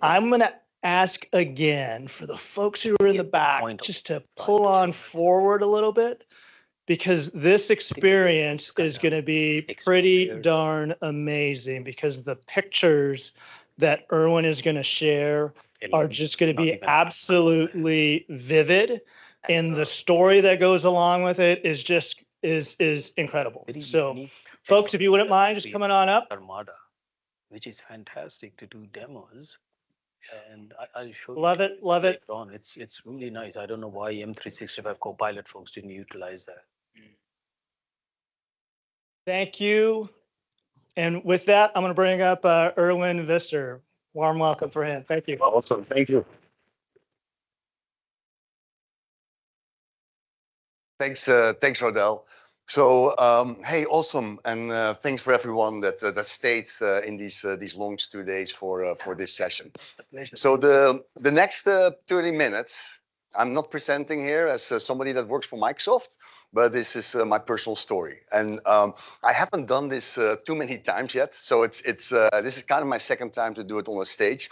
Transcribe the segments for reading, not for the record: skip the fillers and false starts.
I'm going to ask again for the folks who are in the back just to pull on forward a little bit, because this experience is going to be pretty darn amazing, because the pictures that Erwin is going to share are just going to be absolutely vivid, and the story that goes along with it is just is incredible. So folks, if you wouldn't mind just coming on up. Armada, which is fantastic to do demos. And I'll show you. Love it, love it. It's really nice. I don't know why M365 Copilot folks didn't utilize that. Thank you. And with that, I'm going to bring up Erwin Visser. Warm welcome for him. Thank you. Awesome. Thank you. Thanks, Rodel. So, hey, awesome, and thanks for everyone that stayed in these long 2 days for this session. So the next 30 minutes, I'm not presenting here as somebody that works for Microsoft, but this is my personal story, and I haven't done this too many times yet. So this is kind of my second time to do it on a stage.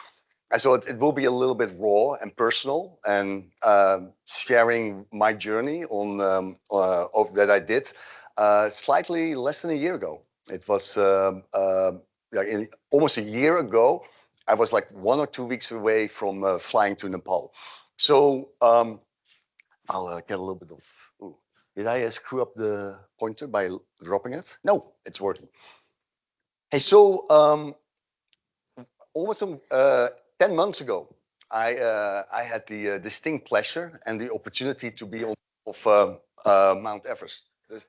And so it will be a little bit raw and personal, and sharing my journey on that I did slightly less than a year ago. It was almost a year ago. I was like 1 or 2 weeks away from flying to Nepal. So I'll get a little bit of. Ooh, did I screw up the pointer by dropping it? No, it's working. Hey, so almost 10 months ago, I had the distinct pleasure and the opportunity to be on top of Mount Everest. The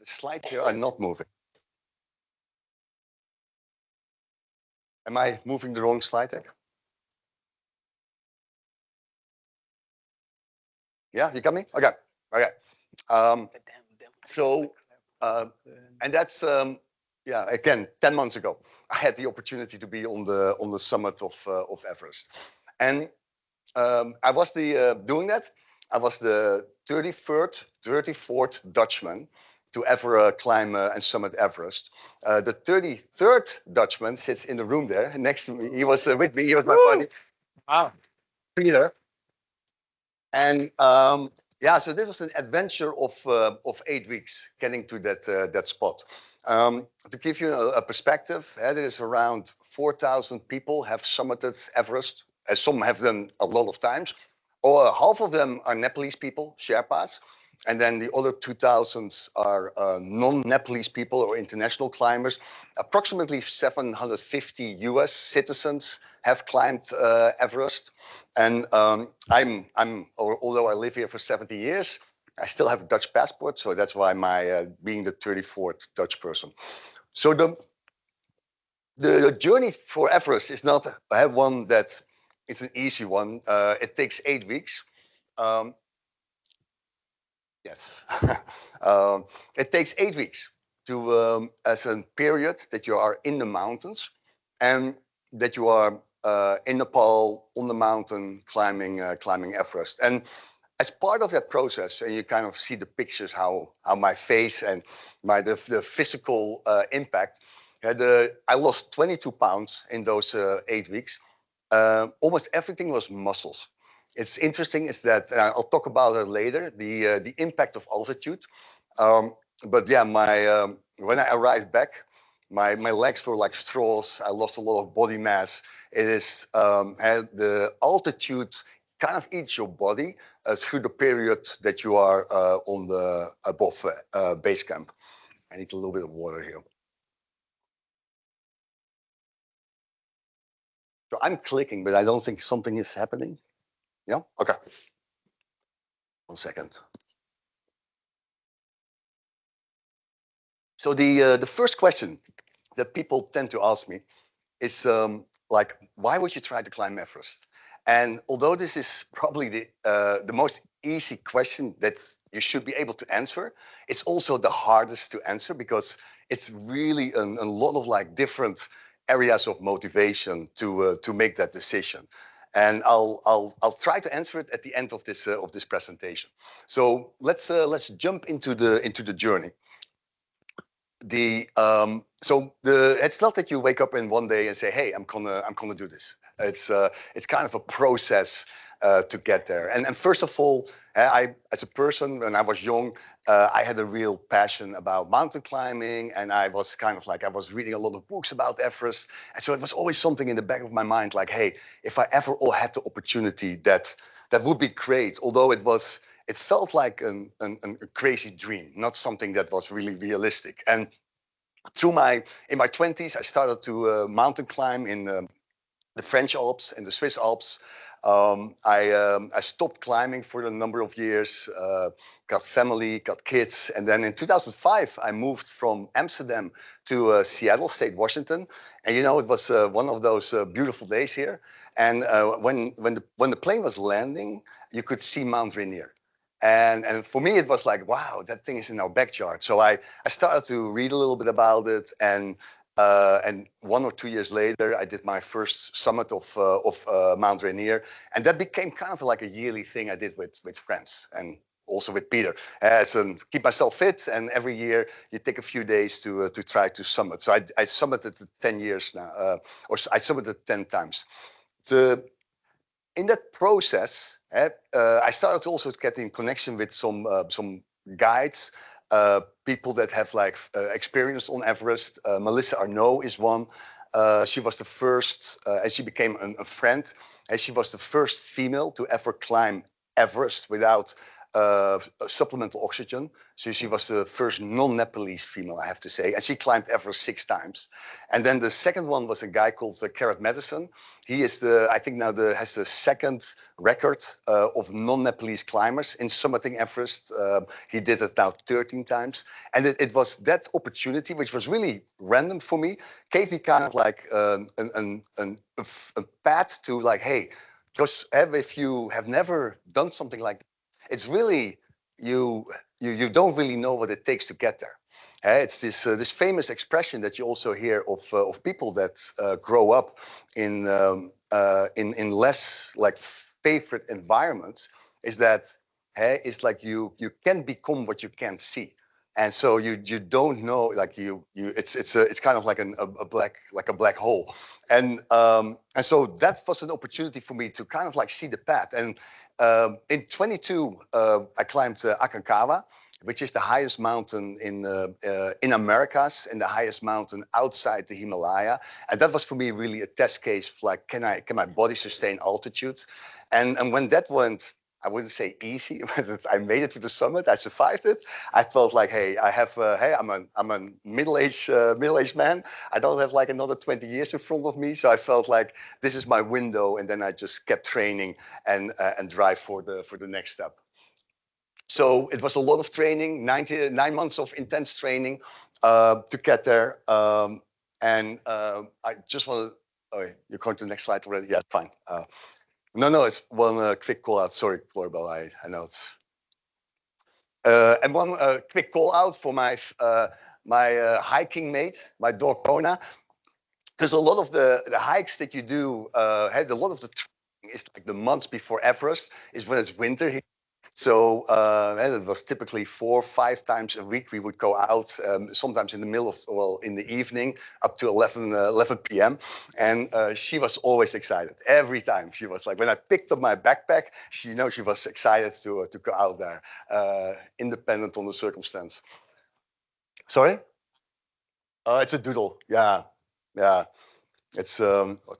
slides here are not moving. Am I moving the wrong slide deck? Yeah, you got me? Okay, okay. And that's yeah. Again, 10 months ago, I had the opportunity to be on the summit of Everest, and I was doing that. I was the 34th Dutchman to ever climb and summit Everest. The 33rd Dutchman sits in the room there next to me. He was with me. He was my buddy. Wow, Peter. And yeah, so this was an adventure of 8 weeks getting to that spot. To give you a perspective, there is around 4,000 people have summited Everest, as some have done a lot of times. Or half of them are Nepalese people, Sherpas, and then the other 2,000 are non-Nepalese people or international climbers. Approximately 750 US citizens have climbed Everest. And although I live here for 70 years, I still have a Dutch passport, so that's why my being the 34th Dutch person. So the journey for Everest is not one that it's an easy one. It takes 8 weeks. Yes, it takes 8 weeks to as a period that you are in the mountains and that you are in Nepal on the mountain climbing Everest. And as part of that process, and you kind of see the pictures how my face and the physical impact. I lost 22 pounds in those 8 weeks. Almost everything was muscles. It's interesting is that I'll talk about it later. The impact of altitude. But yeah, when I arrived back, my legs were like straws. I lost a lot of body mass. It is the altitude kind of eats your body through the period that you are on the above base camp. I need a little bit of water here. So I'm clicking, but I don't think something is happening. Yeah, okay. 1 second. So the first question that people tend to ask me is like, why would you try to climb Everest? And although this is probably the most easy question that you should be able to answer, it's also the hardest to answer because it's really a lot of like different areas of motivation to make that decision. And I'll try to answer it at the end of this presentation. So let's jump into the journey. It's not that you wake up in one day and say, hey, I'm gonna do this. It's kind of a process to get there. And first of all, as a person, when I was young, I had a real passion about mountain climbing, and I was kind of like, I was reading a lot of books about Everest. And so it was always something in the back of my mind, like, hey, if I ever had the opportunity, that would be great. Although it felt like a crazy dream, not something that was really realistic. And in my 20s, I started to mountain climb in the French Alps and the Swiss Alps. I stopped climbing for a number of years, got family, got kids. And then in 2005, I moved from Amsterdam to Seattle, State Washington. And you know, it was one of those beautiful days here. And when the plane was landing, you could see Mount Rainier. And for me, it was like, wow, that thing is in our backyard. So I started to read a little bit about it. And 1 or 2 years later, I did my first summit of Mount Rainier. And that became kind of like a yearly thing I did with friends and also with Peter. Keep myself fit. And every year you take a few days to try to summit. So I summited 10 years now, or I summited 10 times. In that process, I started also to get in connection with some guides, people that have like experience on Everest. Melissa Arnault is one. She was the first, and she became a friend. And she was the first female to ever climb Everest without supplemental oxygen. So she was the first non-Nepalese female, I have to say. And she climbed Everest 6 times. And then the second one was a guy called Carrot Madison. He is I think now has the second record of non-Nepalese climbers in summiting Everest. He did it now 13 times. And it was that opportunity, which was really random for me, gave me kind of like a path to like, hey, because if you have never done something like that, it's really, you don't really know what it takes to get there. It's this famous expression that you also hear of people that grow up in less like favorite environments, is that it's like you can become what you can't see. And so you don't know, like it's kind of like a black hole. And so that was an opportunity for me to kind of like see the path. And in 22, I climbed Aconcagua, which is the highest mountain in Americas and the highest mountain outside the Himalaya. And that was for me really a test case of like, can my body sustain altitude? And when that went, I wouldn't say easy, but I made it to the summit. I survived it. I felt like, hey, I'm a middle-aged man. I don't have like another 20 years in front of me. So I felt like this is my window, and then I just kept training and drive for the next step. So it was a lot of training, 9 months of intense training to get there. I just want to. Oh, you're going to the next slide already? Yeah, fine. No, it's one quick call out. Sorry, Florbel, I know it's. And one quick call out for my hiking mate, my dog Kona, because a lot of the hikes that you do, had a lot of the training is like the months before Everest is when it's winter here. So it was typically 4 or 5 times a week we would go out, sometimes in the middle of, well, in the evening up to 11 p.m. And she was always excited. Every time she was like, when I picked up my backpack, she was excited to go out there, independent on the circumstance. Sorry? It's a doodle. Yeah. It's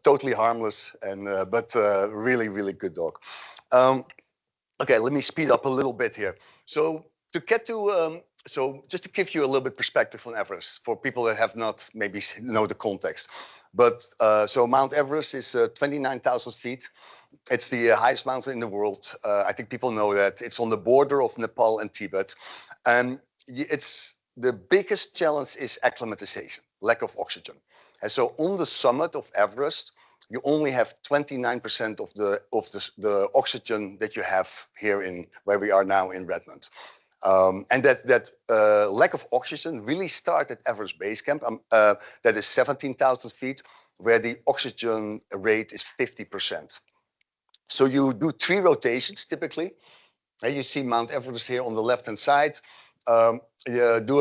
totally harmless, and but really, really good dog. Okay, let me speed up a little bit here. So to get to, so just to give you a little bit perspective on Everest for people that have not maybe know the context. But so Mount Everest is 29,000 feet. It's the highest mountain in the world. I think people know that. It's on the border of Nepal and Tibet. And the biggest challenge is acclimatization, lack of oxygen. And so on the summit of Everest, you only have 29% of the oxygen that you have here in where we are now in Redmond. And that lack of oxygen really started at Everest Base Camp. That is 17,000 feet, where the oxygen rate is 50%. So you do 3 rotations typically. And you see Mount Everest here on the left-hand side. You do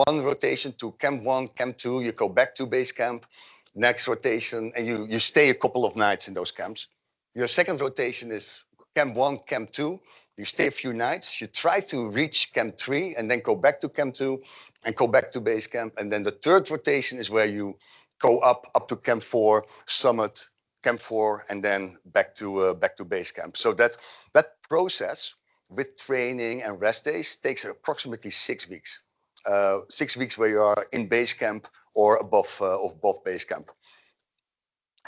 1 rotation to Camp 1, Camp 2. You go back to Base Camp. next rotation, and you stay a couple of nights in those camps. Your second rotation is camp 1, camp 2. You stay a few nights, you try to reach camp 3 and then go back to camp 2 and go back to base camp. And then the third rotation is where you go up to camp 4, summit, camp 4, and then back to base camp. So that process with training and rest days takes approximately 6 weeks. 6 weeks where you are in base camp or above base camp.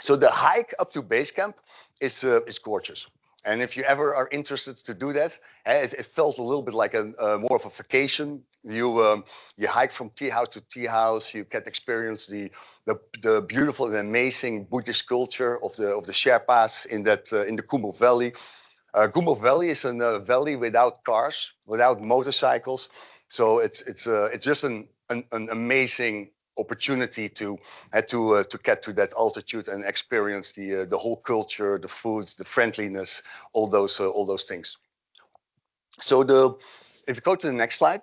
So the hike up to base camp is gorgeous. And if you ever are interested to do that, it felt a little bit like more of a vacation. You hike from tea house to tea house. You can experience the beautiful and amazing Buddhist culture of the Sherpas in the Kumul Valley. Kumul Valley is a valley without cars, without motorcycles. So it's just an amazing opportunity to get to that altitude and experience the whole culture, the foods, the friendliness, all those things. So if you go to the next slide,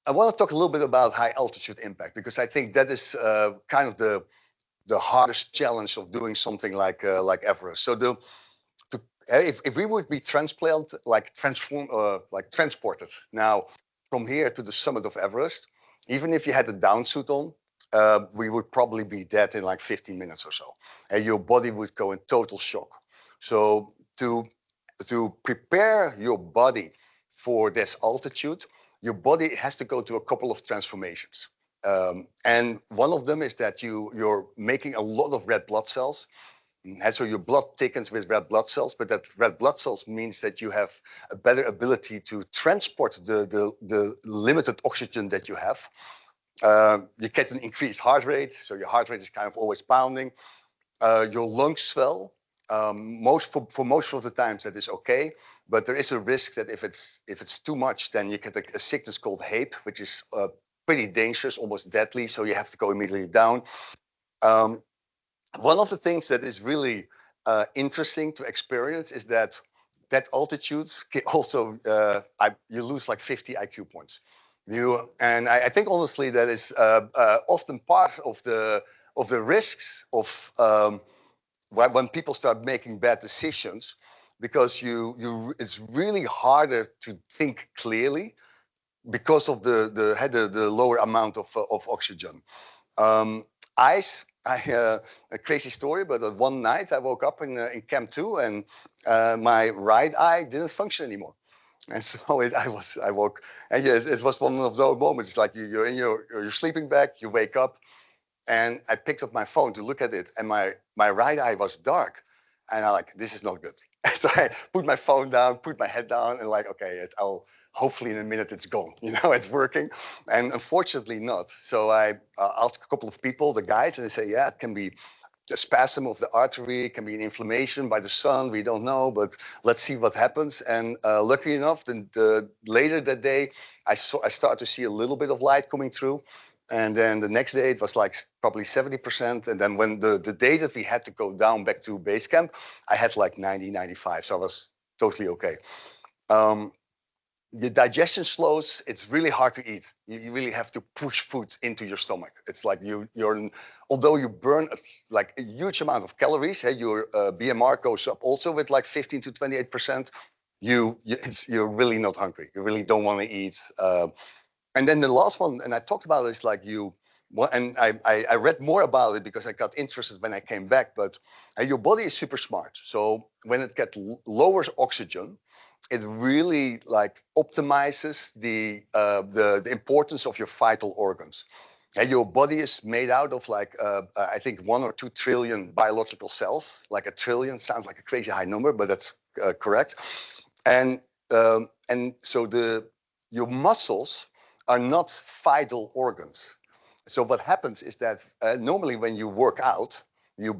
I want to talk a little bit about high altitude impact, because I think that is kind of the hardest challenge of doing something like Everest. So if we would be transported now from here to the summit of Everest, even if you had a down suit on, we would probably be dead in like 15 minutes or so, and your body would go in total shock. So to prepare your body for this altitude, your body has to go to a couple of transformations. And one of them is that you're making a lot of red blood cells. And so your blood thickens with red blood cells, but that red blood cells means that you have a better ability to transport the limited oxygen that you have. You get an increased heart rate, so your heart rate is kind of always pounding. Your lungs swell. For most of the times that is okay, but there is a risk that if it's too much, then you get a sickness called HAPE, which is pretty dangerous, almost deadly. So you have to go immediately down. One of the things that is really interesting to experience is that altitudes can also you lose like 50 IQ points. And I think honestly that is often part of the risks of when people start making bad decisions, because it's really harder to think clearly because of the lower amount of oxygen. A crazy story, but one night I woke up in camp 2 and my right eye didn't function anymore. And so I woke, and yeah, it was one of those moments. Like you're in your sleeping bag, you wake up, and I picked up my phone to look at it, and my right eye was dark, and I'm like, this is not good. So I put my phone down, put my head down, and like, okay, hopefully in a minute it's gone, it's working. And unfortunately not. So I asked a couple of people, the guides, and they say, yeah, it can be a spasm of the artery, it can be an inflammation by the sun, we don't know, but let's see what happens. And lucky enough, later that day, I started to see a little bit of light coming through. And then the next day it was like probably 70%. And then when the day that we had to go down back to base camp, I had like 90, 95. So I was totally okay. The digestion slows. It's really hard to eat. You really have to push food into your stomach. It's like although you burn like a huge amount of calories, your BMR goes up also with like 15 to 28%. You're really not hungry. You really don't want to eat. And then the last one, and I talked about this, like and I read more about it because I got interested when I came back, but your body is super smart. So when it gets lower oxygen, it really like optimizes the importance of your vital organs. And your body is made out of like, I think 1 or 2 trillion biological cells. Like a trillion sounds like a crazy high number, but that's correct. And so your muscles are not vital organs. So what happens is that normally when you work out, you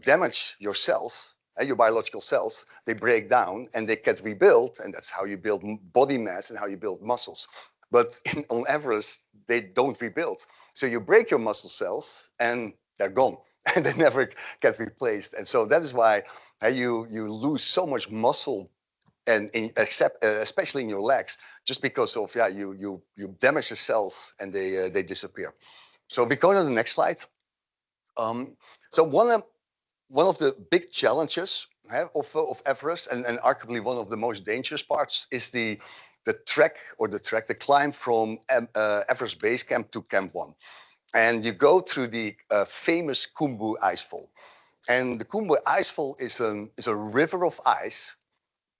damage your cells, your biological cells. They break down and they get rebuilt, and that's how you build body mass and how you build muscles. But on Everest, they don't rebuild. So you break your muscle cells and they're gone, and they never get replaced. And so that is why you lose so much muscle, and especially in your legs, just because of you damage the cells and they disappear. So if we go to the next slide, So one of the big challenges of Everest, and arguably one of the most dangerous parts, is the climb from Everest Base Camp to Camp 1. And you go through the famous Khumbu Icefall. And the Khumbu Icefall is a river of ice,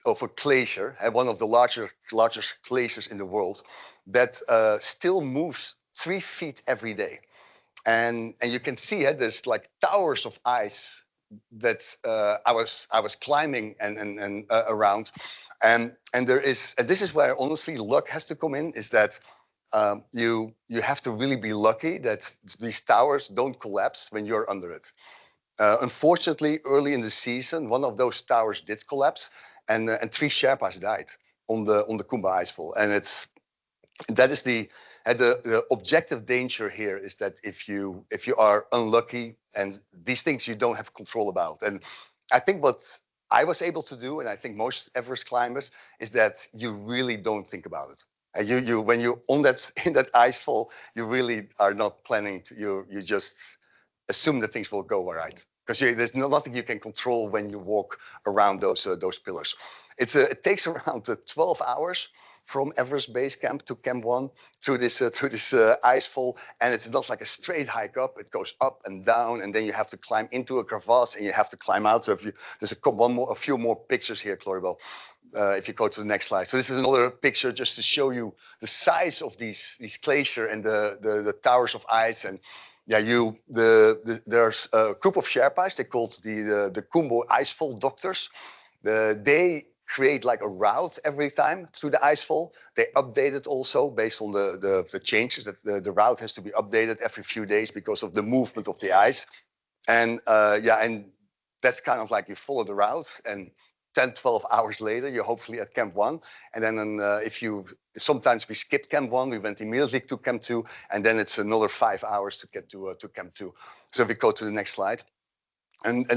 of a glacier, and one of the largest glaciers in the world, that still moves 3 feet every day. And you can see there's like towers of ice that I was climbing and around, and this is where honestly luck has to come in. Is that you have to really be lucky that these towers don't collapse when you're under it. Unfortunately, early in the season, one of those towers did collapse, and 3 Sherpas died on the Khumbu Icefall, and that is the objective danger here, is that if you are unlucky, and these things you don't have control about. And I think what I was able to do, and I think most Everest climbers, is that you really don't think about it. And when you're in that icefall, you really are not planning to. You just assume that things will go all right, because there's nothing you can control when you walk around those pillars. It takes around 12 hours from Everest Base Camp to Camp 1 through this icefall, and it's not like a straight hike up. It goes up and down, and then you have to climb into a crevasse, and you have to climb out. So there's a few more pictures here, Claribel, if you go to the next slide. So this is another picture just to show you the size of these glacier and the towers of ice. And yeah, there's a group of Sherpas. They're called the Khumbu Icefall Doctors. They create like a route every time through the icefall. They update it also based on the changes. That the route has to be updated every few days because of the movement of the ice. And and that's kind of like you follow the route, and 10, 12 hours later, you're hopefully at Camp 1. And then sometimes we skipped Camp 1, we went immediately to Camp 2, and then it's another 5 hours to get to Camp 2. So if we go to the next slide. And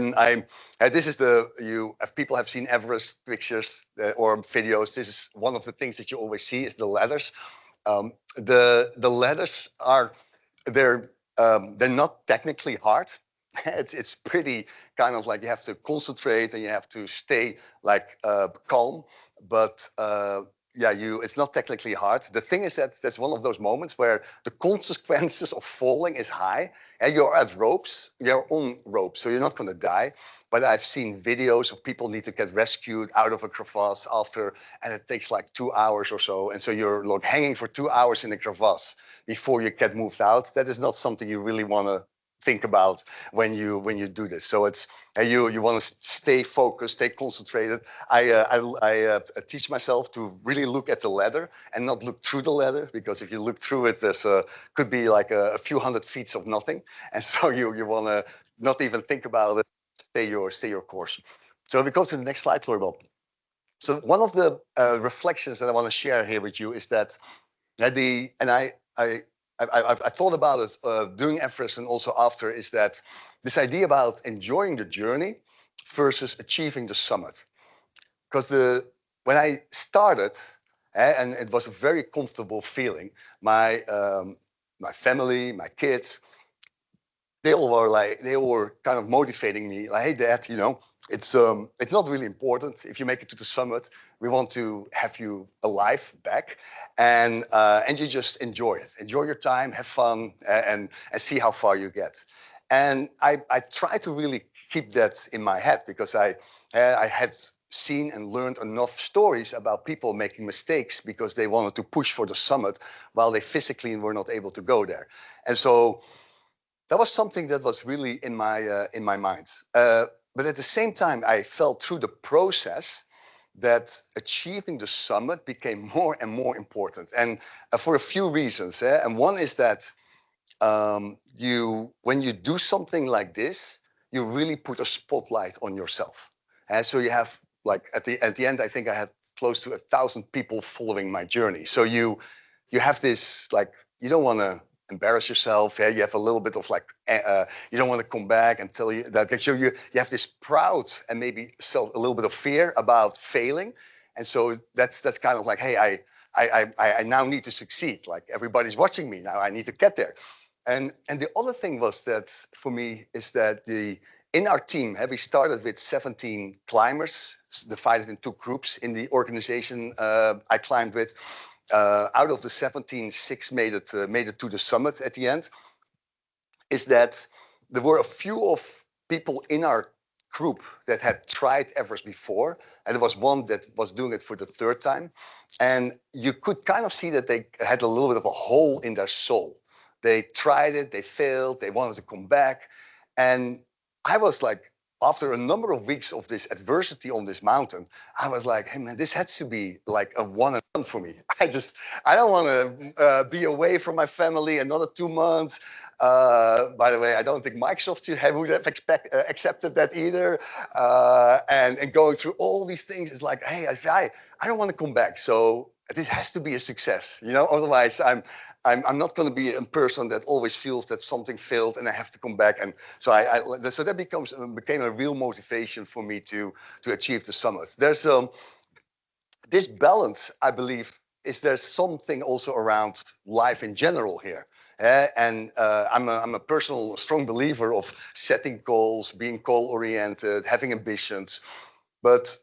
this is if people have seen Everest pictures or videos, this is one of the things that you always see is the ladders. The ladders they're not technically hard. It's pretty kind of like you have to concentrate and you have to stay like calm, but it's not technically hard. The thing is that that's one of those moments where the consequences of falling is high, and you're on ropes, so you're not going to die. But I've seen videos of people need to get rescued out of a crevasse after, and it takes like 2 hours or so. And so you're like hanging for 2 hours in a crevasse before you get moved out. That is not something you really want to think about when you do this. So it's you want to stay focused, stay concentrated. I teach myself to really look at the ladder and not look through the ladder, because if you look through it, there's could be like a few hundred feet of nothing, and so you want to not even think about it. Stay your course. So if we go to the next slide, Claribel. So one of the reflections that I want to share here with you is that I thought about it during Everest and also after, is that this idea about enjoying the journey versus achieving the summit. Because when I started, and it was a very comfortable feeling, my family, my kids, they all were kind of motivating me, like, hey, Dad, it's not really important if you make it to the summit. We want to have you alive back, and you just enjoy it. Enjoy your time, have fun, and see how far you get. And I try to really keep that in my head, because I had seen and learned enough stories about people making mistakes because they wanted to push for the summit while they physically were not able to go there. And so that was something that was really in my mind. But at the same time, I felt through the process that achieving the summit became more and more important, and for a few reasons. And one is that when you do something like this, you really put a spotlight on yourself. And so you have, like, at the end, I think I had close to 1,000 people following my journey. So you have this, like, you don't want to embarrass yourself. You have a little bit of like, you don't want to come back and tell you that. So you have this proud and maybe a little bit of fear about failing. And so that's kind of like, hey, I now need to succeed. Like, everybody's watching me now. I need to get there. And the other thing was that for me is that in our team, we started with 17 climbers, divided in 2 groups in the organization I climbed with. Out of the 17, 6 made it to the summit at the end. Is that there were a few of people in our group that had tried Everest before, and there was one that was doing it for the 3rd time. And you could kind of see that they had a little bit of a hole in their soul. They tried it, they failed, they wanted to come back. And I was like, after a number of weeks of this adversity on this mountain, I was like, hey man, this has to be like a one and done for me. I don't want to be away from my family another 2 months. By the way, I don't think Microsoft would have accepted that either. And going through all these things is like, hey, I don't want to come back. So this has to be a success, you know. Otherwise, I'm not going to be a person that always feels that something failed and I have to come back. And so so that became a real motivation for me to achieve the summit. There's this balance, I believe, there's something also around life in general here. And I'm a personal strong believer of setting goals, being goal-oriented, having ambitions, but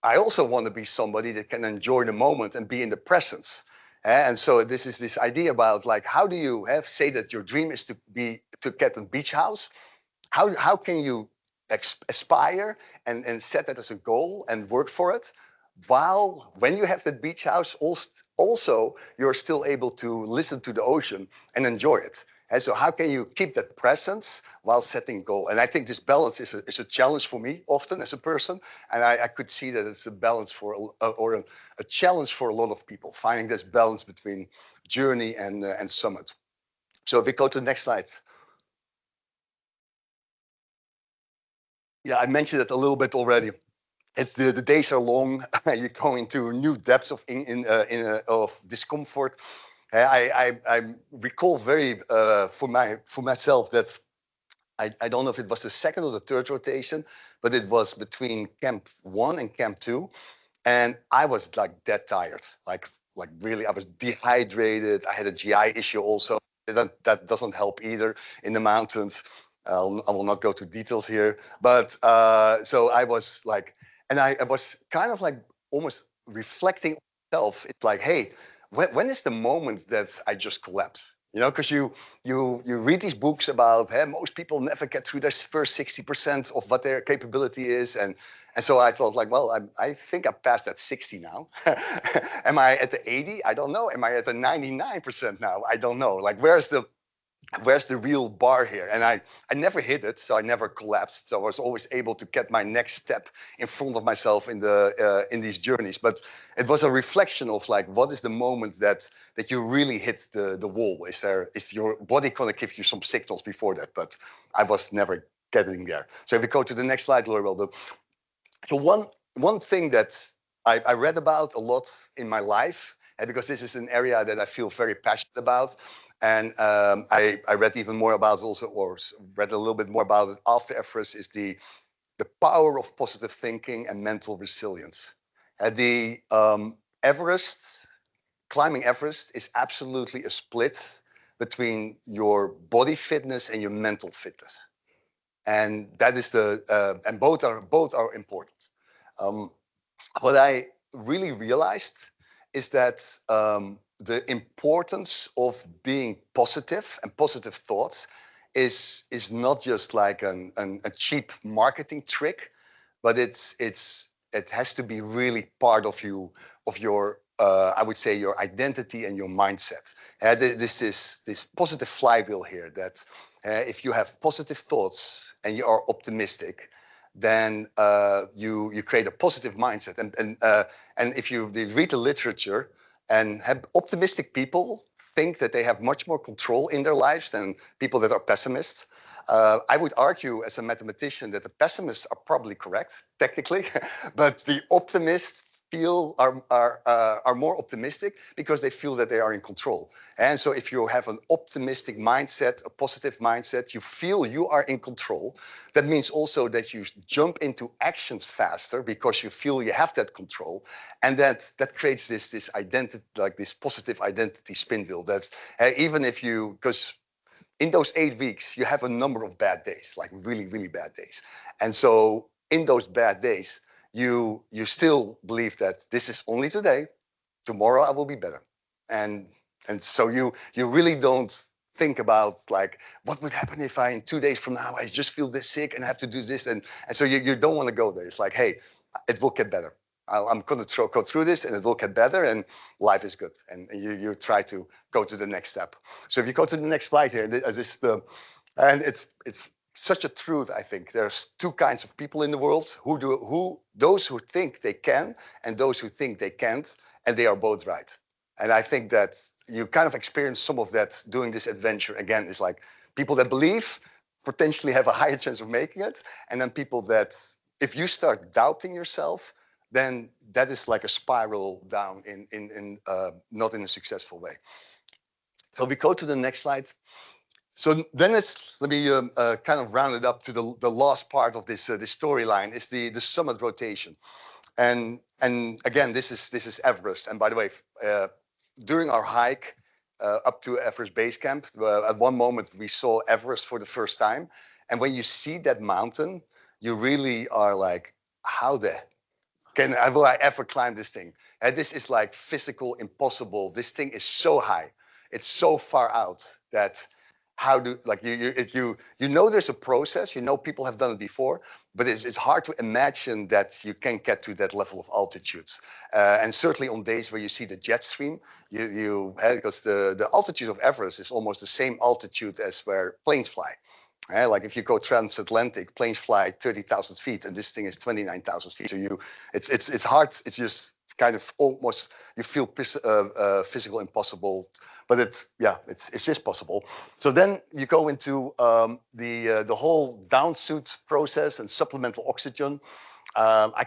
I also want to be somebody that can enjoy the moment and be in the presence. And so this is this idea about like, how do you say that your dream is to get a beach house? How can you aspire and set that as a goal and work for it, while when you have that beach house, also you're still able to listen to the ocean and enjoy it. And so how can you keep that presence while setting a goal? And I think this balance is a challenge for me often as a person. And I could see that it's a balance or a challenge for a lot of people, finding this balance between journey and summit. So if we go to the next slide. Yeah, I mentioned it a little bit already. It's the days are long. You go into new depths of discomfort. I recall very for myself that I don't know if it was the 2nd or the 3rd rotation, but it was between Camp 1 and Camp 2, and I was like dead tired, like really. I was dehydrated. I had a GI issue also. That doesn't help either in the mountains. I will not go to details here, but so I was like, and I was kind of like almost reflecting on myself. It's like, hey, when is the moment that I just collapse? You know, because you read these books about most people never get through their first 60% of what their capability is, and so I thought like, well, I think I passed that 60 now. Am I at the 80? I don't know. Am I at the 99% now? I don't know. Like, where's the real bar here? And I never hit it, so I never collapsed. So I was always able to get my next step in front of myself in these journeys. But it was a reflection of like, what is the moment that you really hit the wall? Is your body going to give you some signals before that? But I was never getting there. So if we go to the next slide, Laura. So one thing that I read about a lot in my life, and because this is an area that I feel very passionate about, and I read even more about it also, or read a little bit more about it after Everest, is the power of positive thinking and mental resilience. Climbing Everest is absolutely a split between your body fitness and your mental fitness. And that is and both are important. What I really realized is that the importance of being positive and positive thoughts is not just like a cheap marketing trick, but it has to be really part of your I would say your identity and your mindset. This positive flywheel here that if you have positive thoughts and you are optimistic, then you create a positive mindset. And if you read the literature, and have optimistic people think that they have much more control in their lives than people that are pessimists. I would argue as a mathematician that the pessimists are probably correct, technically, but the optimists are more optimistic because they feel that they are in control. And so if you have an optimistic mindset, a positive mindset, you feel you are in control. That means also that you jump into actions faster because you feel you have that control. And that creates this identity, like this positive identity spin wheel. That's even if because in those 8 weeks, you have a number of bad days, like really, really bad days. And so in those bad days, you still believe that this is only today, tomorrow I will be better. And so you really don't think about like, what would happen if in 2 days from now, I just feel this sick and I have to do this. And so you don't want to go there. It's like, hey, it will get better. I'm going to go through this and it will get better and life is good. And you try to go to the next step. So if you go to the next slide here, and it's such a truth, I think. There's 2 kinds of people in the world, those who think they can and those who think they can't, and they are both right. And I think that you kind of experience some of that doing this adventure. Again, it's like people that believe potentially have a higher chance of making it, and then people that, if you start doubting yourself, then that is like a spiral down in not in a successful way. So we go to the next slide. So then let me kind of round it up to the last part of this storyline is the summit rotation. And again, this is Everest. And by the way, during our hike up to Everest Base Camp, at one moment we saw Everest for the first time. And when you see that mountain, you really are like, how will I ever climb this thing? And this is like physical impossible. This thing is so high. It's so far out that you know there's a process, you know people have done it before, but it's hard to imagine that you can get to that level of altitudes. And certainly on days where you see the jet stream, because the altitude of Everest is almost the same altitude as where planes fly. Like if you go transatlantic, planes fly 30,000 feet, and this thing is 29,000 feet. So it's hard. It's just kind of almost you feel physical impossible, but it's just possible. So then you go into the whole downsuit process and supplemental oxygen. I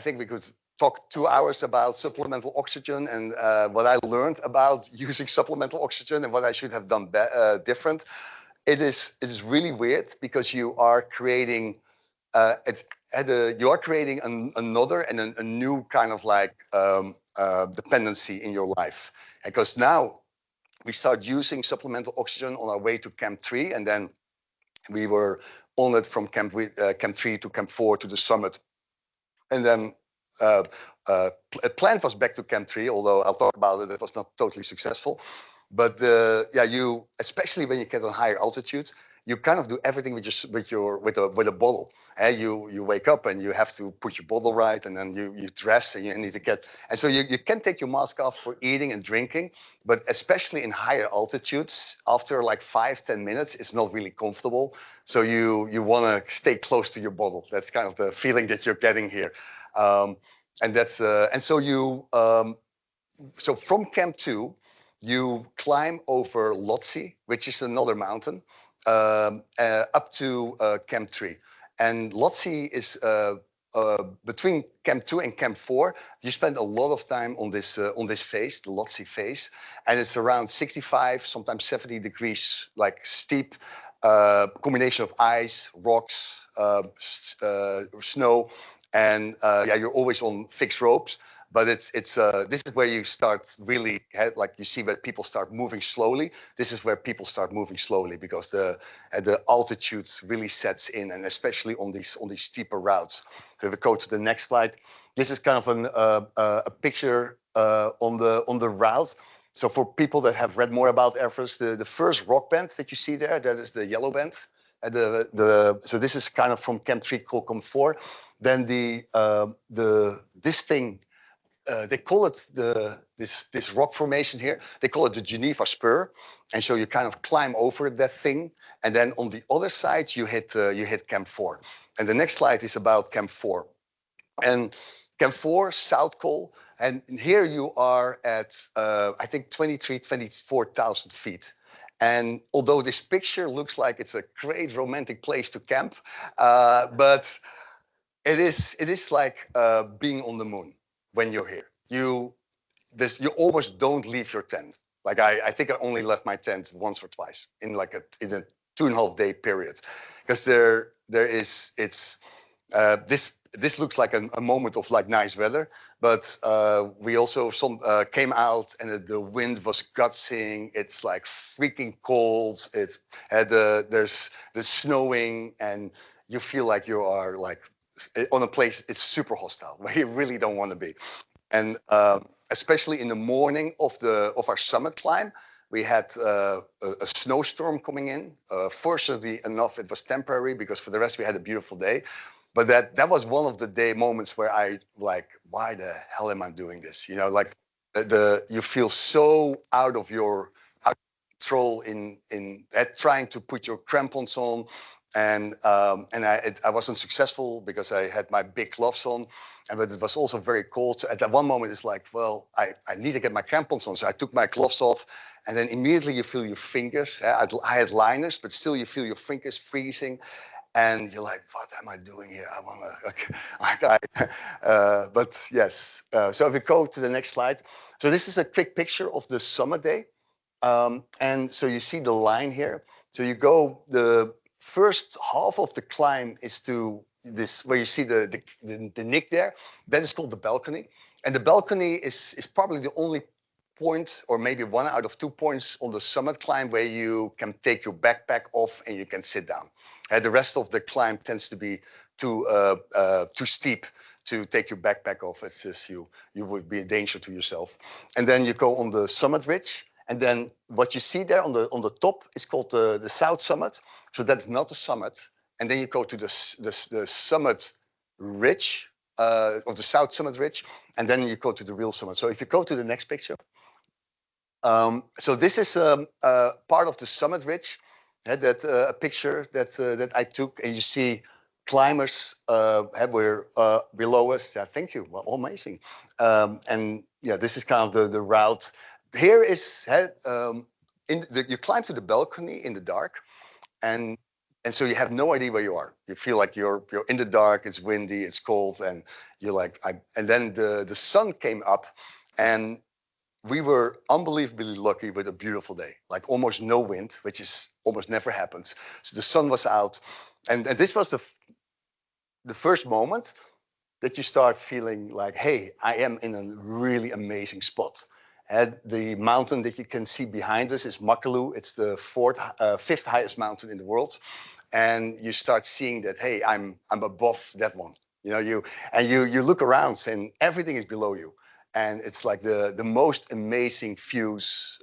think we could talk 2 hours about supplemental oxygen and what I learned about using supplemental oxygen and what I should have done different. It is really weird because you are creating another and a new kind of like dependency in your life. Because now we start using supplemental oxygen on our way to Camp 3, and then we were on it from Camp 3 to Camp 4 to the summit. And then plan was back to Camp 3, although I'll talk about it, it was not totally successful. But you, especially when you get on higher altitudes, you kind of do everything with a bottle. You wake up and you have to put your bottle right, and then you dress and you need to get. And so you can take your mask off for eating and drinking, but especially in higher altitudes, after like 5-10 minutes, it's not really comfortable. So you want to stay close to your bottle. That's kind of the feeling that you're getting here, so from Camp 2. You climb over Lhotse, which is another mountain, up to Camp 3. And Lhotse is between Camp 2 and Camp 4. You spend a lot of time on this face, the Lhotse face, and it's around 65, sometimes 70 degrees, like steep combination of ice, rocks, snow, and you're always on fixed ropes. But this is where you start really, like you see where people start moving slowly. This is where people start moving slowly because the altitude really sets in, and especially on these steeper routes. So if we go to the next slide, this is kind of a picture on the route. So for people that have read more about Everest, the first rock band that you see there, that is the yellow band. So this is kind of from Camp 3 to Camp 4. Then this thing. They call it this rock formation here. They call it the Geneva Spur, and so you kind of climb over that thing, and then on the other side you hit Camp 4. And the next slide is about Camp 4, and Camp 4 South Col, and here you are at I think 24,000 feet. And although this picture looks like it's a great romantic place to camp, but it is like being on the moon. When you're here, you almost don't leave your tent. Like I think I only left my tent once or twice in a 2.5 day period, because this this looks like a moment of like nice weather, but we also came out and the wind was gutsing. It's like freaking cold. It had there's snowing, and you feel like you are like on a place. It's super hostile where you really don't want to be, and especially in the morning of our summit climb. We had a snowstorm coming in. Fortunately enough, it was temporary because for the rest we had a beautiful day. But that was one of the moments where I like, why the hell am I doing this? You know, like you feel so out of control in trying to put your crampons on, and I wasn't successful because I had my big gloves on, but it was also very cold. So at that one moment, it's like, well, I need to get my crampons on. So I took my gloves off, and then immediately you feel your fingers. I had liners, but still you feel your fingers freezing. And you're like, what am I doing here? I want to, but yes. So if we go to the next slide. So this is a quick picture of the summit day. And so you see the line here. So you go, the first half of the climb is to this, where you see the nick there. That is called the balcony. And the balcony is probably the only point, or maybe 1 out of 2 points on the summit climb where you can take your backpack off and you can sit down. The rest of the climb tends to be too steep to take your backpack off. It's just you would be a danger to yourself. And then you go on the summit ridge, and then what you see there on the top is called the South Summit. So that's not the summit. And then you go to the summit ridge, or the South Summit ridge, and then you go to the real summit. So if you go to the next picture. So this is part of the summit ridge. A picture that I took, and you see climbers were below us. Yeah, thank you. Well, amazing. And yeah, this is kind of the route. Here is you climb to the balcony in the dark, and so you have no idea where you are. You feel like you're in the dark. It's windy. It's cold, and you're like. And then the sun came up, and we were unbelievably lucky with a beautiful day, like almost no wind, which is almost never happens. So the sun was out, and this was the first moment that you start feeling like, hey, I am in a really amazing spot. And the mountain that you can see behind us is Makalu. It's the fifth highest mountain in the world, and you start seeing that, hey, I'm above that one. You know, you look around and everything is below you. And it's like the most amazing views.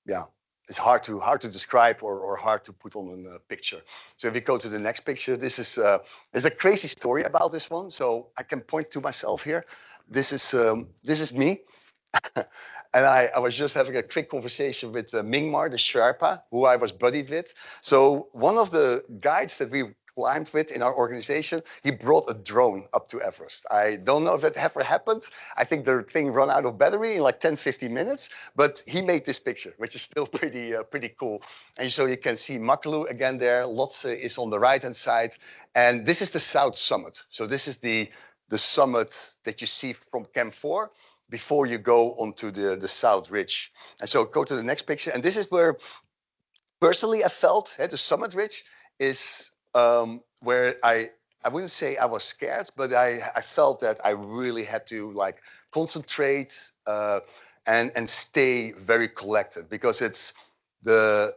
Yeah, it's hard to describe or hard to put on a picture. So if you go to the next picture, this is there's a crazy story about this one. So I can point to myself here. This is me, and I was just having a quick conversation with Mingmar, the Sherpa, who I was buddied with. So one of the guides that we climbed with in our organization, he brought a drone up to Everest. I don't know if that ever happened. I think the thing ran out of battery in like 10, 15 minutes, but he made this picture, which is still pretty cool. And so you can see Makalu again there. Lhotse is on the right-hand side. And this is the South Summit. So this is the summit that you see from Camp 4 before you go onto the South Ridge. And so go to the next picture. And this is where, personally, I felt the summit ridge is where I wouldn't say I was scared, but I felt that I really had to like concentrate and stay very collected, because the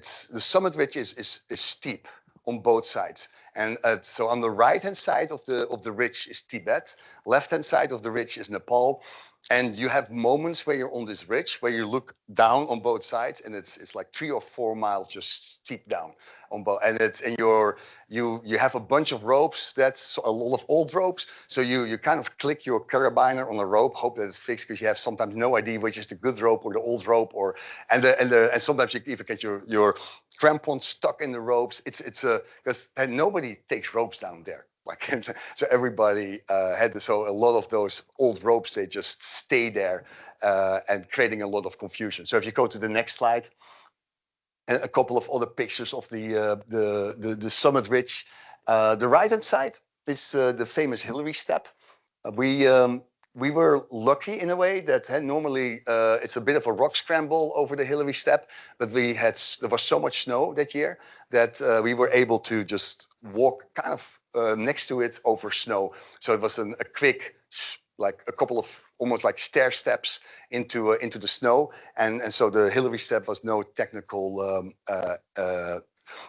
summit ridge is steep on both sides. And so on the right-hand side of the ridge is Tibet, left-hand side of the ridge is Nepal. And you have moments where you're on this ridge where you look down on both sides, and it's like 3 or 4 miles just steep down on both. And you have a bunch of ropes. That's a lot of old ropes. So you kind of click your carabiner on a rope, hope that it's fixed, because you have sometimes no idea which is the good rope or the old rope, and sometimes you even get your crampon stuck in the ropes. Because nobody takes ropes down there. Like, so everybody so a lot of those old ropes, they just stay there and creating a lot of confusion. So if you go to the next slide, and a couple of other pictures of the summit ridge. The right-hand side is the famous Hillary Step. We we were lucky in a way that normally it's a bit of a rock scramble over the Hillary step, but there was so much snow that year that we were able to just walk kind of next to it over snow. So it was a quick, like a couple of almost like stair steps into the snow, and so the Hillary step was no technical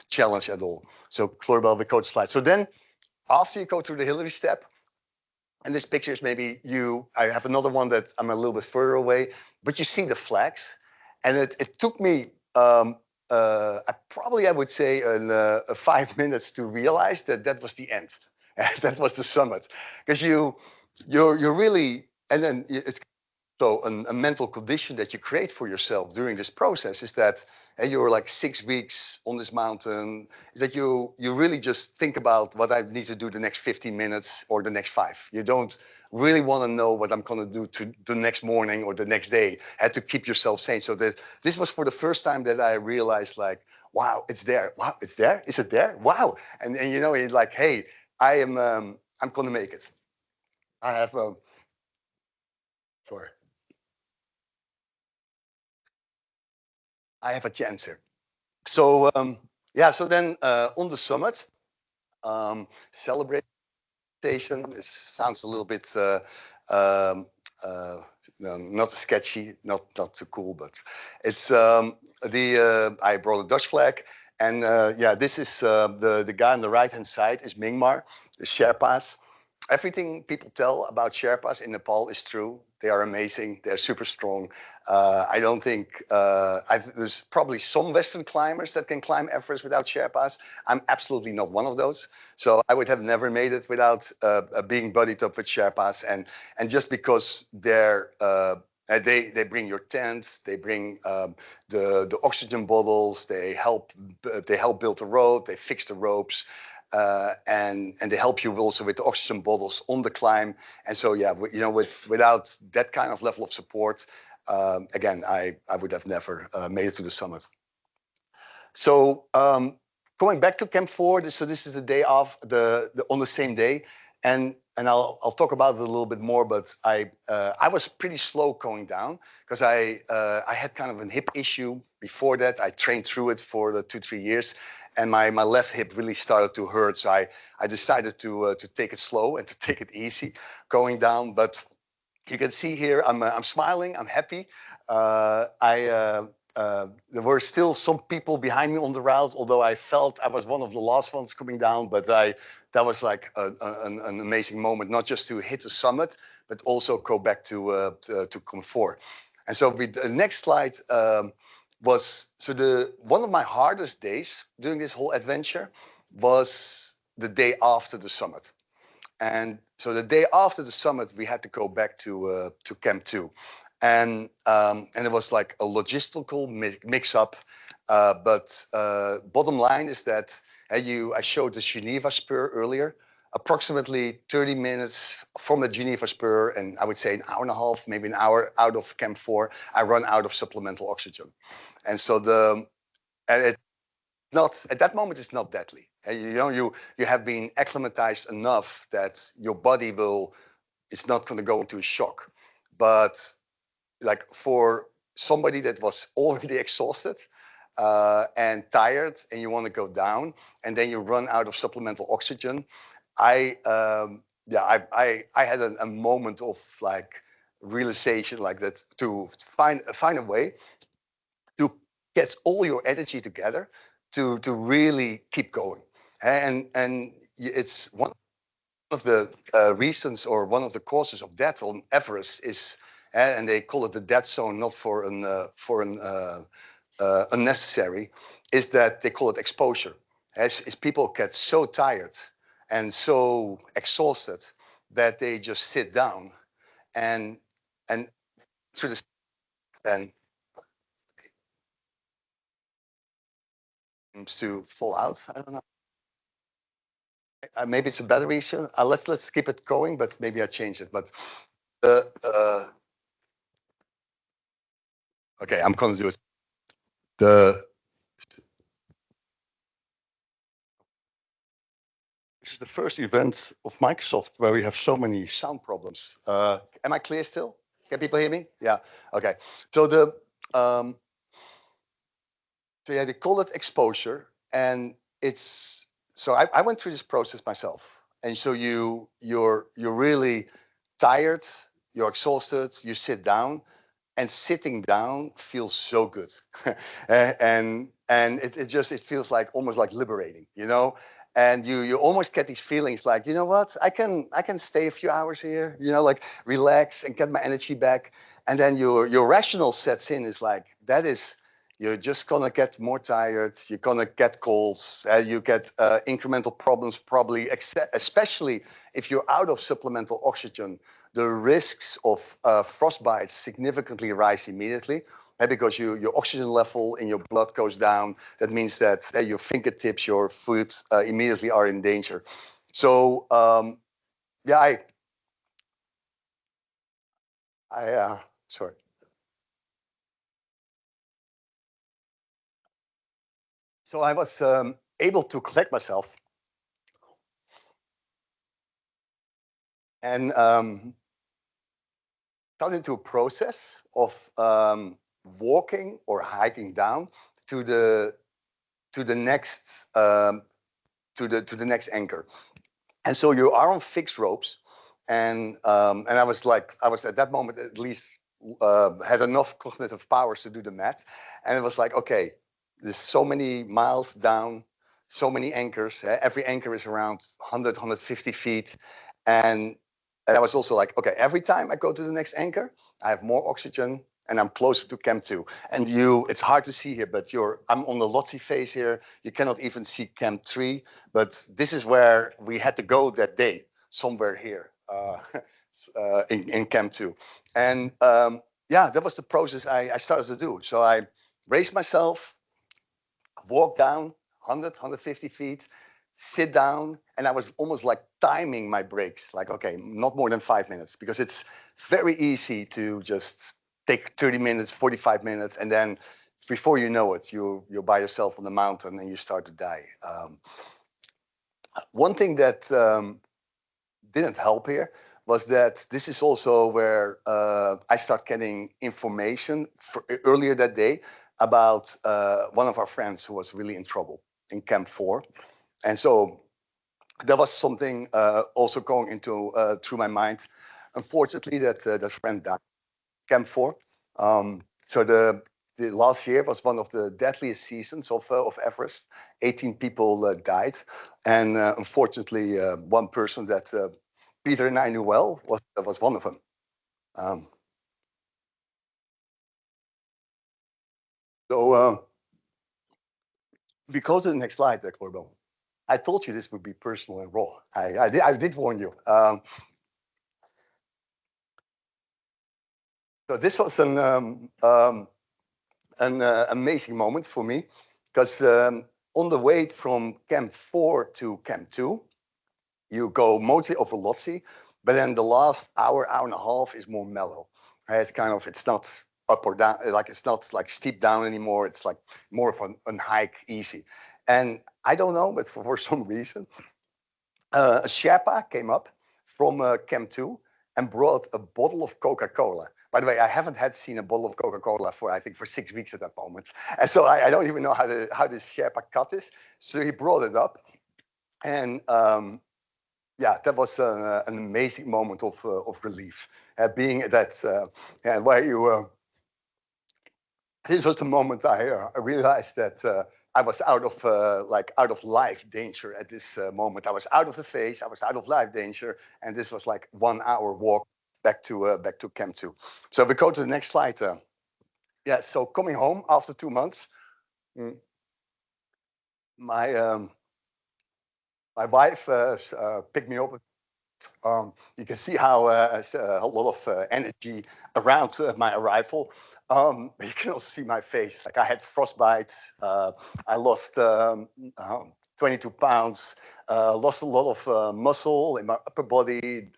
challenge at all. So Florbel, we go to slide. So then after you go through the Hillary step, and this picture is maybe you, I have another one that I'm a little bit further away, but you see the flags. And it took me, I would say, 5 minutes to realize that was the end. That was the summit. Because you're really, and then it's so a mental condition that you create for yourself during this process is that you're like 6 weeks on this mountain, is that you really just think about what I need to do the next 15 minutes or the next 5. You don't really want to know what I'm going to do to the next morning or the next day. Had to keep yourself sane. So this was for the first time that I realized, like, wow, it's there. Wow, it's there. Is it there? Wow. And you know, it's like, hey, I'm going to make it. I have sorry. I have a chance here. So yeah, so then on the summit, celebration. It sounds a little bit not sketchy, not too cool, but it's I brought a Dutch flag, and yeah, this is the guy on the right hand side is Myanmar, the Sherpas. Everything people tell about Sherpas in Nepal is true. They are amazing. They're super strong. I don't think there's probably some Western climbers that can climb Everest without Sherpas. I'm absolutely not one of those. So I would have never made it without being buddied up with Sherpas. And just because they bring your tent, they bring the oxygen bottles, they help build the road, they fix the ropes. And they help you also with the oxygen bottles on the climb. And so, yeah, you know, without that kind of level of support, again, I would have never made it to the summit. So going back to Camp 4, so this is the day of on the same day, and I'll talk about it a little bit more. But I was pretty slow going down because I had kind of a hip issue before that. I trained through it for the 2-3 years. And my left hip really started to hurt, so I decided to take it slow and to take it easy going down. But you can see here, I'm smiling, I'm happy. There were still some people behind me on the route, although I felt I was one of the last ones coming down. But that was like an amazing moment, not just to hit the summit, but also go back to Camp 4. And so the next slide. Was one of my hardest days during this whole adventure was the day after the summit. And so the day after the summit, we had to go back to Camp 2. And it was like a logistical mix-up. But bottom line is that I showed the Geneva spur earlier. Approximately 30 minutes from the Geneva spur, and I would say an hour and a half, maybe an hour out of Camp 4, I run out of supplemental oxygen. And so at that moment, it's not deadly. You know, you have been acclimatized enough that your body it's not going to go into a shock. But like for somebody that was already exhausted and tired, and you want to go down, and then you run out of supplemental oxygen, I had a moment of like realization like that, to find a way to get all your energy together to really keep going. And it's one of the reasons, or one of the causes of death on Everest is, and they call it the death zone, not for an unnecessary, is that they call it exposure. As people get so tired and so exhausted that they just sit down and through the and to fall out. I don't know. Maybe it's a battery issue. Let's keep it going, but maybe I change it. But okay, I'm going to do it. This is the first event of Microsoft where we have so many sound problems. Am I clear still? Can people hear me? Yeah. Okay. So they call it exposure, and it's so I went through this process myself, and so you're really tired, you're exhausted, you sit down, and sitting down feels so good, and it feels like almost like liberating, you know. And you almost get these feelings like, you know what, I can stay a few hours here, you know, like relax and get my energy back. And then your rational sets in, is like, that is, you're just gonna get more tired, you're gonna get colds, you get incremental problems probably, especially if you're out of supplemental oxygen. The risks of frostbite significantly rise immediately, because your oxygen level in your blood goes down. That means that your fingertips, your foot immediately are in danger. So yeah, sorry. So I was able to collect myself and got into a process of walking or hiking down to the next anchor. And so you are on fixed ropes, and I was at that moment at least had enough cognitive powers to do the math, and it was like, okay, there's so many miles down, so many anchors. Every anchor is around 100, 150 feet, and I was also like, okay, every time I go to the next anchor, I have more oxygen and I'm closer to Camp 2. And it's hard to see here, but I'm on the Lottie phase here. You cannot even see Camp 3, but this is where we had to go that day, somewhere here in Camp 2. And yeah, that was the process I started to do. So I raised myself, walked down 100, 150 feet, sit down, and I was almost like timing my breaks, like, okay, not more than 5 minutes, because it's very easy to just take 30 minutes, 45 minutes, and then before you know it, you're by yourself on the mountain and you start to die. One thing that didn't help here was that this is also where I start getting information earlier that day about one of our friends who was really in trouble in Camp 4. And so there was something also going into through my mind. Unfortunately, that friend died, Camp 4. So the last year was one of the deadliest seasons of Everest. 18 people died, and unfortunately, one person that Peter and I knew well was one of them. So we go to the next slide, Corbel. I told you this would be personal and raw. I did warn you. So this was an amazing moment for me, because on the way from Camp 4 to Camp 2, you go mostly over Lhotse, but then the last hour, hour and a half is more mellow. It's kind of, it's not up or down, like it's not like steep down anymore. It's like more of a hike, easy. And I don't know, but for some reason, a Sherpa came up from Camp 2 and brought a bottle of Coca-Cola. By the way, I haven't seen a bottle of Coca-Cola I think for 6 weeks at that moment. And so I don't even know how this Sherpa cut is. So he brought it up. And yeah, that was an amazing moment of relief. Being at that, where you, this was the moment I realized that I was out of life danger at this moment. I was out of the phase, I was out of life danger, and this was like 1 hour walk back to Camp 2. So we go to the next slide. Yeah, so coming home after 2 months, my wife picked me up. You can see how a lot of energy around my arrival. You can also see my face. Like, I had frostbite. I lost 22 pounds. Lost a lot of muscle in my upper body,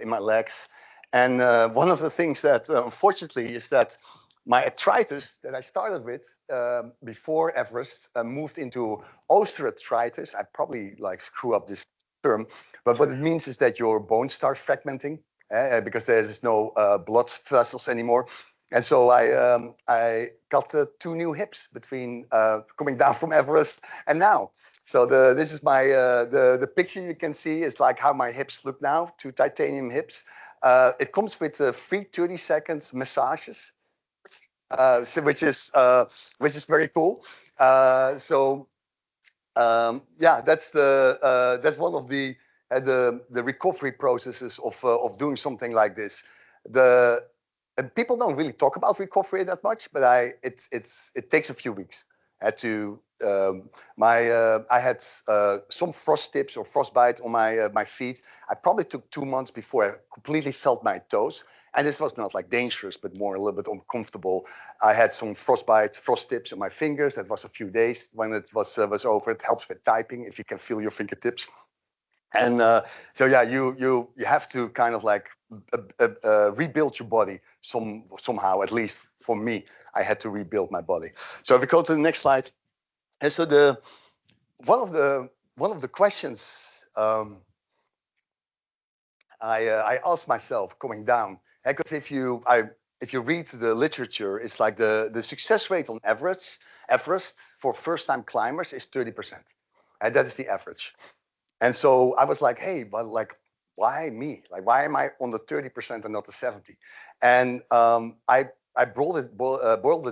in my legs. And one of the things that, unfortunately, is that my arthritis that I started with before Everest moved into osteoarthritis. I probably screw up this term, but what it means is that your bones start fragmenting because there's no blood vessels anymore. And so I got 2 new hips between coming down from Everest and now. So this is my the picture you can see is like how my hips look now, 2 titanium hips. It comes with free 30 seconds massages, which is very cool. Yeah, that's one of the recovery processes of doing something like this. And people don't really talk about recovery that much, but it takes a few weeks. I had some frost tips or frostbite on my feet. I probably took 2 months before I completely felt my toes. And this was not like dangerous, but more a little bit uncomfortable. I had some frost tips on my fingers. That was a few days. When it was over, it helps with typing if you can feel your fingertips. And so yeah, you have to kind of like rebuild your body somehow. At least for me, I had to rebuild my body. So if we go to the next slide, and so one of the questions I asked myself coming down, because if you read the literature, it's like the success rate on Everest for first-time climbers is 30%, and that is the average. And so I was like, hey, but like, why me? Like, why am I on the 30% and not the 70? And I boiled it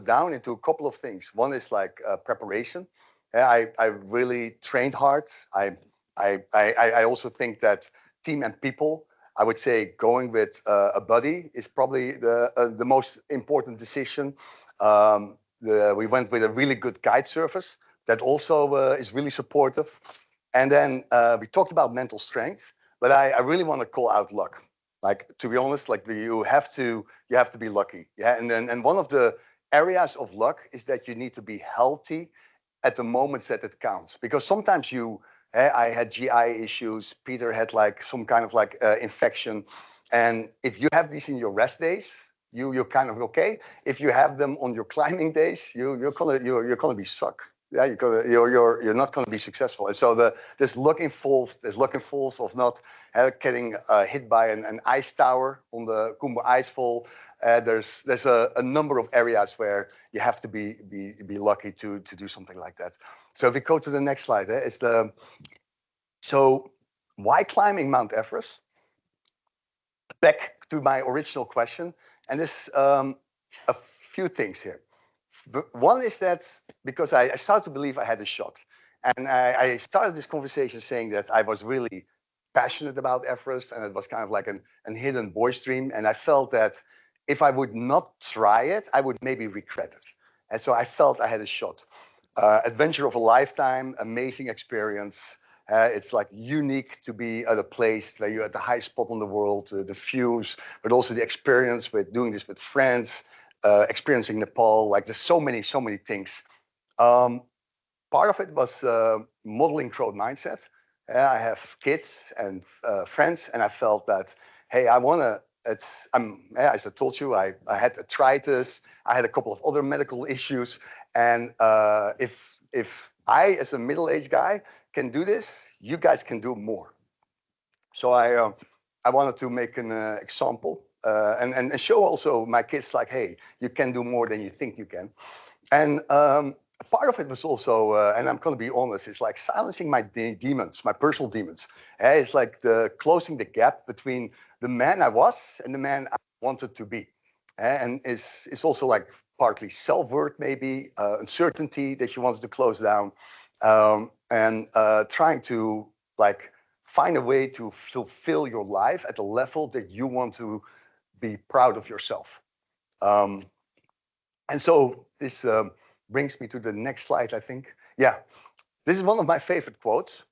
down into a couple of things. One is like preparation. I really trained hard. I also think that team and people, I would say going with a buddy is probably the most important decision. We went with a really good guide service that also is really supportive. And then we talked about mental strength, but I really want to call out luck. Like, to be honest, like you have to be lucky. Yeah. And one of the areas of luck is that you need to be healthy at the moments that it counts. Because sometimes I had GI issues. Peter had like some kind of like infection. And if you have these in your rest days, you're kind of okay. If you have them on your climbing days, you're gonna be suck. Yeah, you're not going to be successful. And so there's luck involved of not getting hit by an ice tower on the Kumbu Icefall. There's a number of areas where you have to be lucky to do something like that. So if we go to the next slide, so why climbing Mount Everest? Back to my original question, and there's a few things here. One is that because I started to believe I had a shot. And I started this conversation saying that I was really passionate about Everest, and it was kind of like an hidden boy's dream. And I felt that if I would not try it, I would maybe regret it. And so I felt I had a shot. Adventure of a lifetime, amazing experience. It's like unique to be at a place where you're at the highest spot in the world, the views, but also the experience with doing this with friends. Experiencing Nepal, like there's so many things. Part of it was modeling growth mindset. I have kids and friends, and I felt that, hey, as I told you, I had arthritis, I had a couple of other medical issues, and if I, as a middle-aged guy, can do this, you guys can do more. So I wanted to make an example. And show also my kids like, hey, you can do more than you think you can. And part of it was also, and I'm going to be honest, it's like silencing my demons, my personal demons. It's like closing the gap between the man I was and the man I wanted to be. And it's also like partly self-worth, maybe uncertainty that you wanted to close down, and trying to like find a way to fulfill your life at the level that you want to be proud of yourself. And so this brings me to the next slide, I think. Yeah, this is one of my favorite quotes,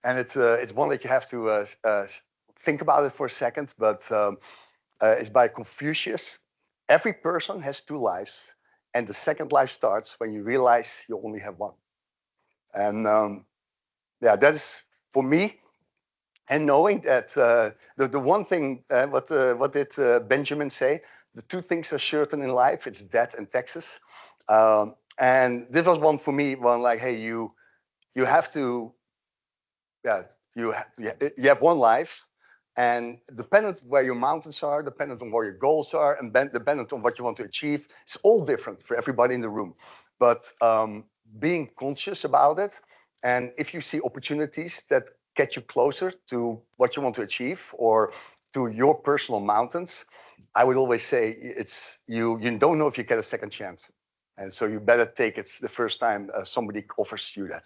and it's one that you have to think about it for a second, but it's by Confucius. Every person has 2 lives, and the second life starts when you realize you only have one. And yeah, that is for me. And knowing that the one thing, what did Benjamin say? The 2 things are certain in life, it's death and taxes. And this was one for me, one like, hey, you have to you have one life, and dependent where your mountains are, dependent on where your goals are, and dependent on what you want to achieve, it's all different for everybody in the room. But being conscious about it, and if you see opportunities that get you closer to what you want to achieve or to your personal mountains, I would always say it's you don't know if you get a second chance. And so you better take it the first time somebody offers you that.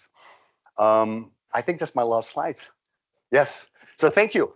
I think that's my last slide. Yes. So thank you.